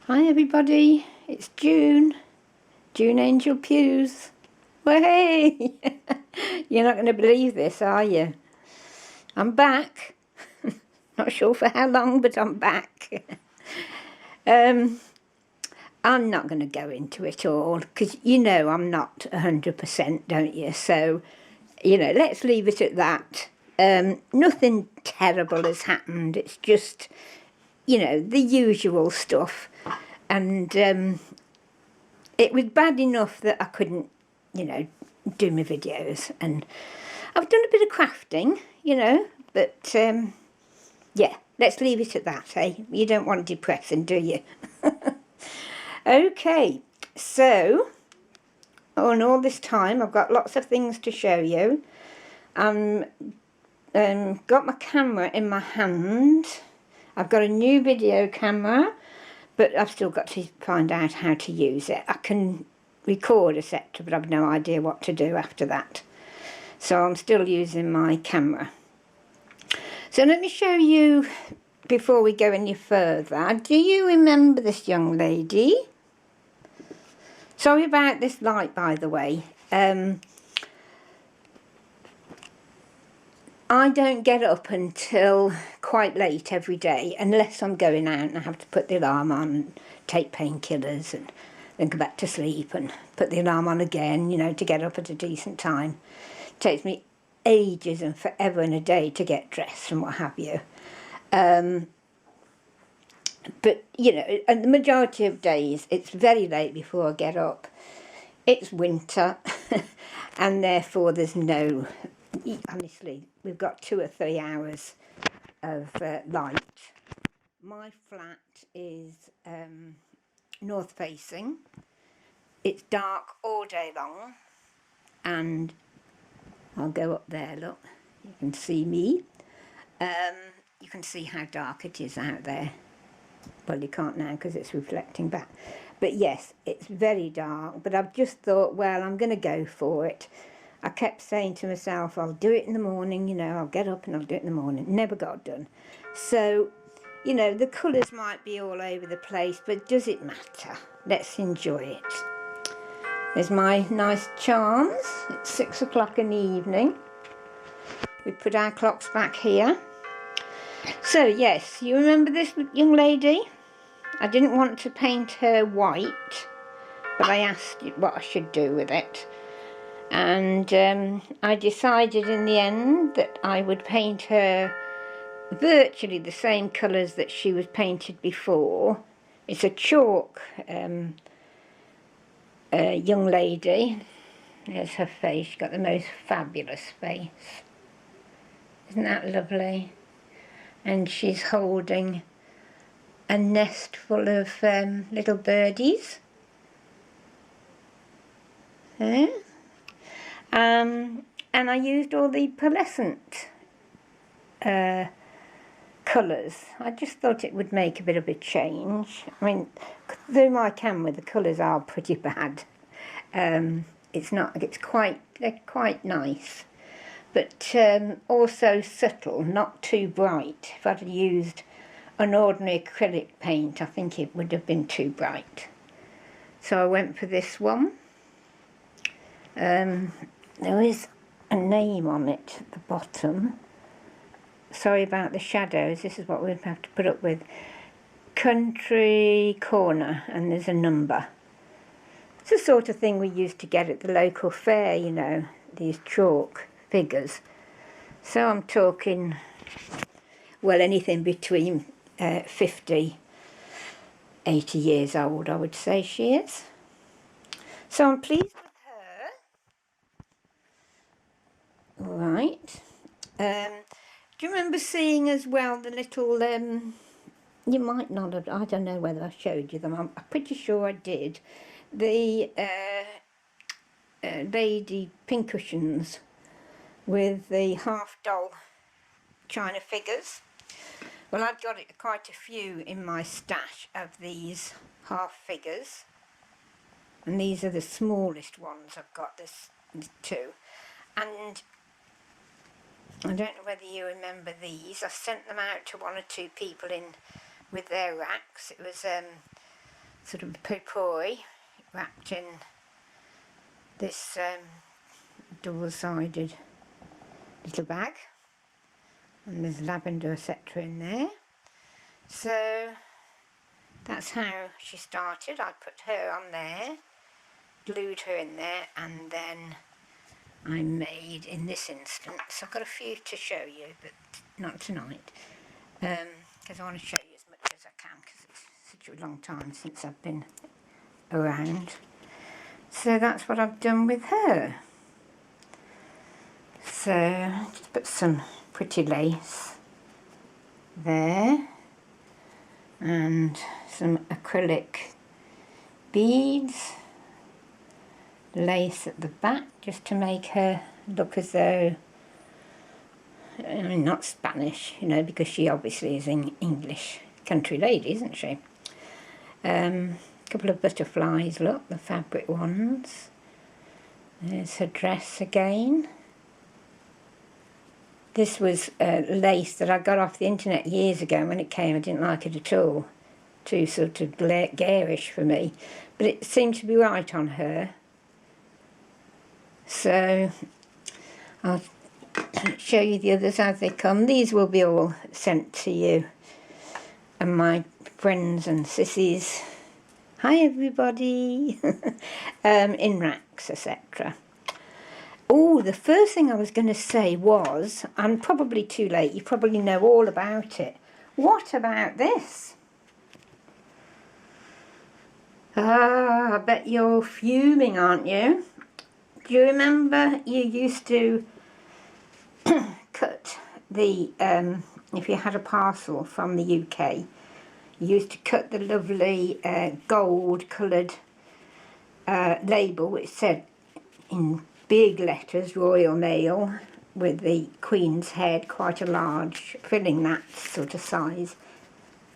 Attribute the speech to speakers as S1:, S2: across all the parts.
S1: Hi everybody, it's June Angel Pews. Well, hey, you're not going to believe this, are you? I'm back. Not sure for how long, but I'm back. um, I'm not going to go into it all because you know I'm not 100%, don't you? So, let's leave it at that. Nothing terrible has happened. It's just, the usual stuff. And it was bad enough that I couldn't, do my videos. And I've done a bit of crafting, but yeah, let's leave it at that, eh? You don't want depressing, do you? Okay, so on all this time, I've got lots of things to show you. Got my camera in my hand. I've got a new video camera, but I've still got to find out how to use it. I can record, etc., but I've no idea what to do after that. So I'm still using my camera. So let me show you, before we go any further, do you remember this young lady? Sorry about this light, by the way. I don't get up until quite late every day, unless I'm going out and I have to put the alarm on and take painkillers and then go back to sleep and put the alarm on again, to get up at a decent time. It takes me ages and forever and a day to get dressed and what have you. But, and the majority of days, it's very late before I get up. It's winter, and therefore there's no, honestly, we've got 2 or 3 hours of light. My flat is north facing. It's dark all day long, and I'll go up there, look, you can see me. You can see how dark it is out there. Well, you can't now because it's reflecting back. But yes, it's very dark, but I've just thought, well, I'm going to go for it. I kept saying to myself, I'll do it in the morning, I'll get up and I'll do it in the morning. Never got done. So, the colours might be all over the place, but does it matter? Let's enjoy it. There's my nice charms. It's 6 o'clock in the evening. We put our clocks back here. So, yes, you remember this young lady? I didn't want to paint her white, but I asked what I should do with it. And I decided in the end that I would paint her virtually the same colours that she was painted before. It's a chalk young lady. There's her face. She's got the most fabulous face. Isn't that lovely? And she's holding a nest full of little birdies. And I used all the pearlescent colours. I just thought it would make a bit of a change. I mean, through my camera, the colours are pretty bad. They're quite nice, but also subtle, not too bright. If I'd used an ordinary acrylic paint, I think it would have been too bright. So I went for this one. There is a name on it at the bottom. Sorry about the shadows, this is what we'd have to put up with. Country Corner, and there's a number. It's the sort of thing we used to get at the local fair, these chalk figures. So I'm talking, well, anything between 50, 80 years old, I would say she is. So I'm pleased with her. All right. Do you remember seeing as well the little, you might not have, I don't know whether I showed you them, I'm pretty sure I did, the lady pincushions with the half doll china figures. Well, I've got quite a few in my stash of these half figures, and these are the smallest ones I've got, this two. And I don't know whether you remember these. I sent them out to 1 or 2 people in with their racks. It was sort of potpourri wrapped in this double-sided little bag, and there's lavender etc. in there. So that's how she started. I put her on there, glued her in there, and then I made, in this instance, I've got a few to show you, but not tonight, because I want to show you as much as I can, because it's such a long time since I've been around. So that's what I've done with her. So just put some pretty lace there, and some acrylic beads, lace at the back, just to make her look as though, I mean, not Spanish, you know, because she obviously is an English country lady, isn't she? A couple of butterflies, look, the fabric ones. There's her dress again. This was lace that I got off the internet years ago. When it came, I didn't like it at all. Too sort of garish for me. But it seemed to be right on her. So I'll show you the others as they come. These will be all sent to you and my friends and sissies. Hi everybody. In racks, etc. Oh, the first thing I was going to say was, I'm probably too late, you probably know all about it. What about this? Ah, I bet you're fuming, aren't you? Do you remember you used to cut the, if you had a parcel from the UK, you used to cut the lovely gold coloured label which said in big letters Royal Mail with the Queen's head, quite a large, filling that sort of size,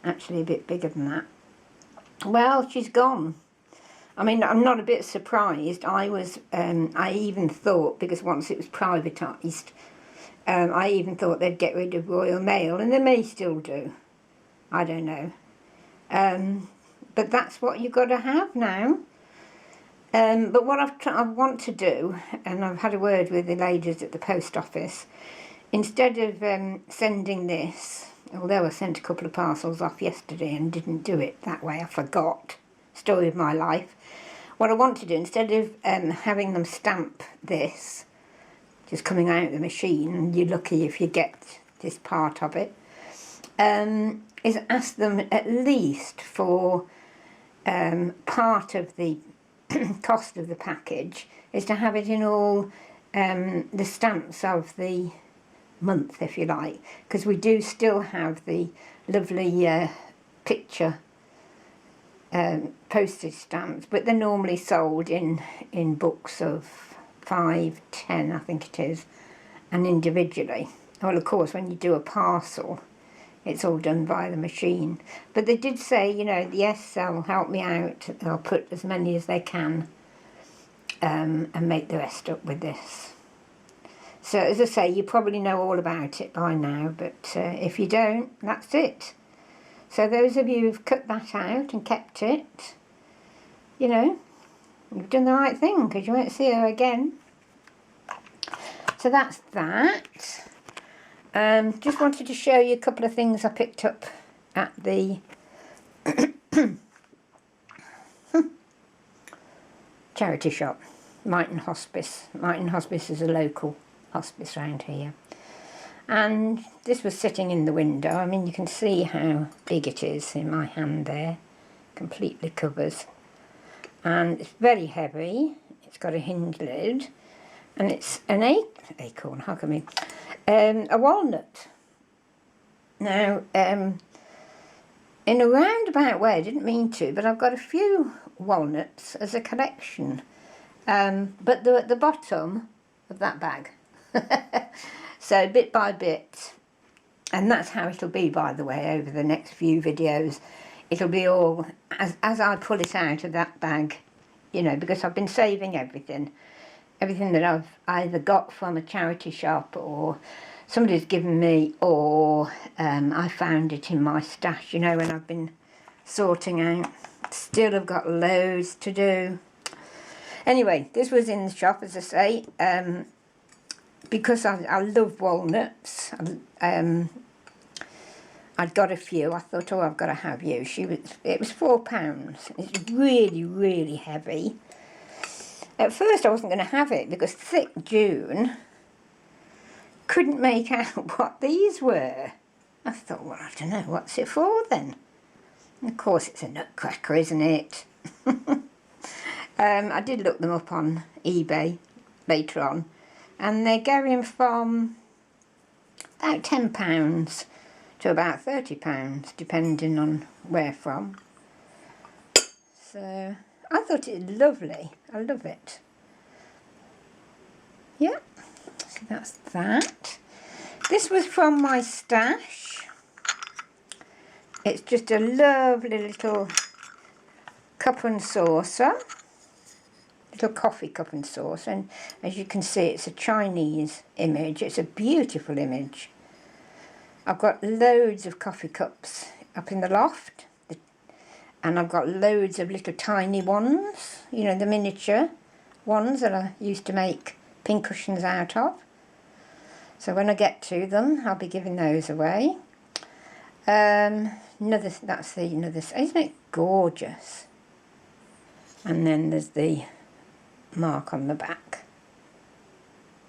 S1: actually a bit bigger than that. Well, she's gone. I mean, I'm not a bit surprised. I even thought, because once it was privatised, I even thought they'd get rid of Royal Mail, and they may still do. I don't know. But that's what you've got to have now. But what I want to do, and I've had a word with the ladies at the post office, instead of sending this, although I sent a couple of parcels off yesterday and didn't do it that way, I forgot, story of my life. What I want to do, instead of having them stamp this, just coming out of the machine, and you're lucky if you get this part of it, is ask them at least for part of the cost of the package is to have it in all the stamps of the month, if you like, because we do still have the lovely picture postage stamps, but they're normally sold in books of 5, 10, I think it is, and individually. Well, of course, when you do a parcel, it's all done by the machine. But they did say, you know, yes, they'll help me out. They'll put as many as they can and make the rest up with this. So, as I say, you probably know all about it by now, but if you don't, that's it. So those of you who've cut that out and kept it, you know, you've done the right thing, because you won't see her again. So that's that. Just wanted to show you a couple of things I picked up at the charity shop, Myton Hospice. Myton Hospice is a local hospice around here. And this was sitting in the window. I mean, you can see how big it is in my hand there. Completely covers. And it's very heavy. It's got a hinge lid. And it's an acorn, how come a walnut. Now, in a roundabout way, I didn't mean to, but I've got a few walnuts as a collection. But they're at the bottom of that bag. So bit by bit, and that's how it'll be, by the way, over the next few videos. It'll be all, as I pull it out of that bag, you know, because I've been saving everything that I've either got from a charity shop or somebody's given me, or I found it in my stash, you know, when I've been sorting out. Still have got loads to do. Anyway, this was in the shop, as I say, because I love walnuts. I'd got a few. I thought, oh, I've got to have you. It was £4. It's really, really heavy. At first I wasn't going to have it because Thick June couldn't make out what these were. I thought, well, I don't know, what's it for then? And of course it's a nutcracker, isn't it? I did look them up on eBay later on, and they're going from about £10 to about £30, depending on where from. So I thought it was lovely. I love it. Yeah, so that's that. This was from my stash. It's just a lovely little cup and saucer. Little coffee cup and saucer. And as you can see, it's a Chinese image. It's a beautiful image. I've got loads of coffee cups up in the loft. And I've got loads of little tiny ones. You know, the miniature ones that I used to make pincushions out of. So when I get to them, I'll be giving those away. That's another, isn't it gorgeous? And then there's the mark on the back.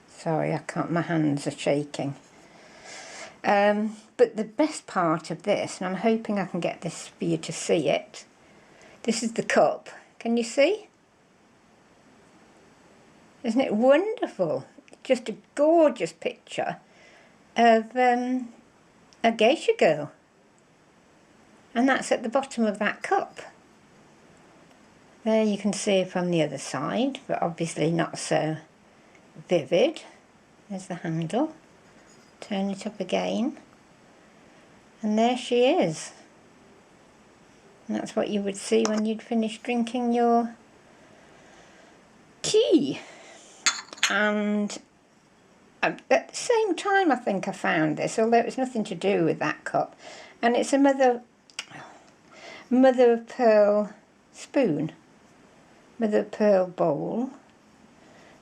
S1: Sorry, I can't, my hands are shaking. But the best part of this, and I'm hoping I can get this for you to see it, this is the cup. Can you see? Isn't it wonderful? Just a gorgeous picture of a geisha girl. And that's at the bottom of that cup. There you can see it from the other side, but obviously not so vivid. There's the handle. Turn it up again. And there she is. And that's what you would see when you'd finished drinking your tea. And at the same time, I think I found this, although it was nothing to do with that cup. And it's a mother of pearl spoon, mother of pearl bowl.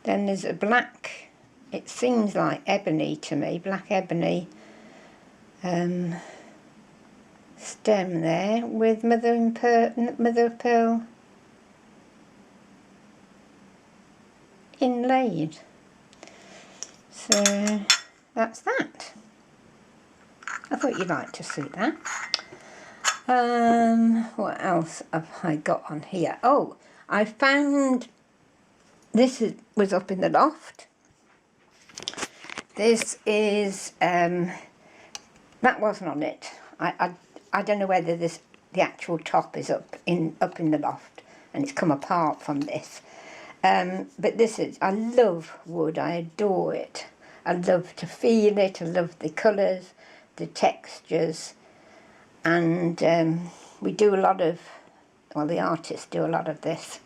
S1: Then there's a black, it seems like ebony to me, black ebony stem there with mother of pearl inlaid. So that's that. I thought you'd like to see that. What else have I got on here? Oh, I found was up in the loft. This is that wasn't on it. I don't know whether the actual top is up in the loft and it's come apart from this. But this is, I love wood. I adore it. I love to feel it. I love the colours, the textures, and we do a lot of, well, the artists do a lot of this.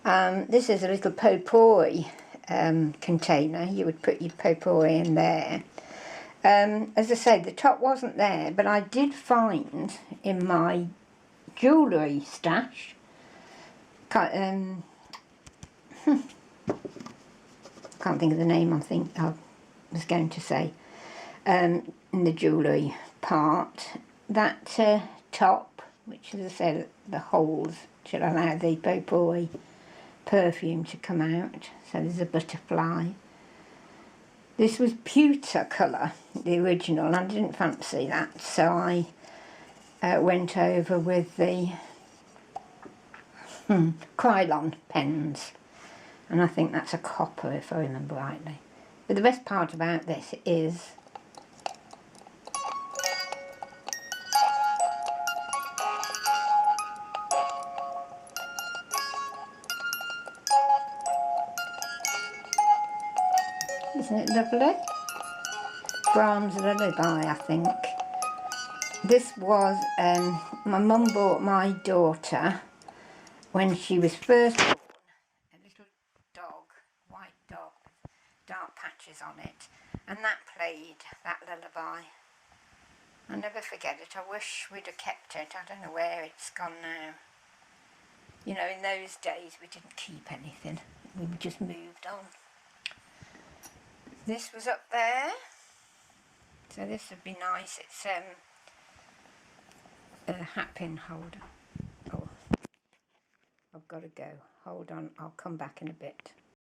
S1: This is a little potpourri container. You would put your potpourri in there. As I say, the top wasn't there, but I did find in my jewellery stash, can't think of the name I was going to say, in the jewellery part, that top, which, as I said, the holes should allow the potpourri perfume to come out. So there's a butterfly. This was pewter colour, the original, and I didn't fancy that, so I went over with the Krylon pens, and I think that's a copper if I remember rightly. But the best part about this is isn't it lovely? Brahms Lullaby, I think. This was, my mum bought my daughter when she was first born, a little dog, white dog, dark patches on it, and that played that lullaby. I'll never forget it. I wish we'd have kept it. I don't know where it's gone now. You know, in those days we didn't keep anything. We just moved on. This was up there. So this would be nice. It's a hat pin holder. Oh, I've got to go. Hold on, I'll come back in a bit.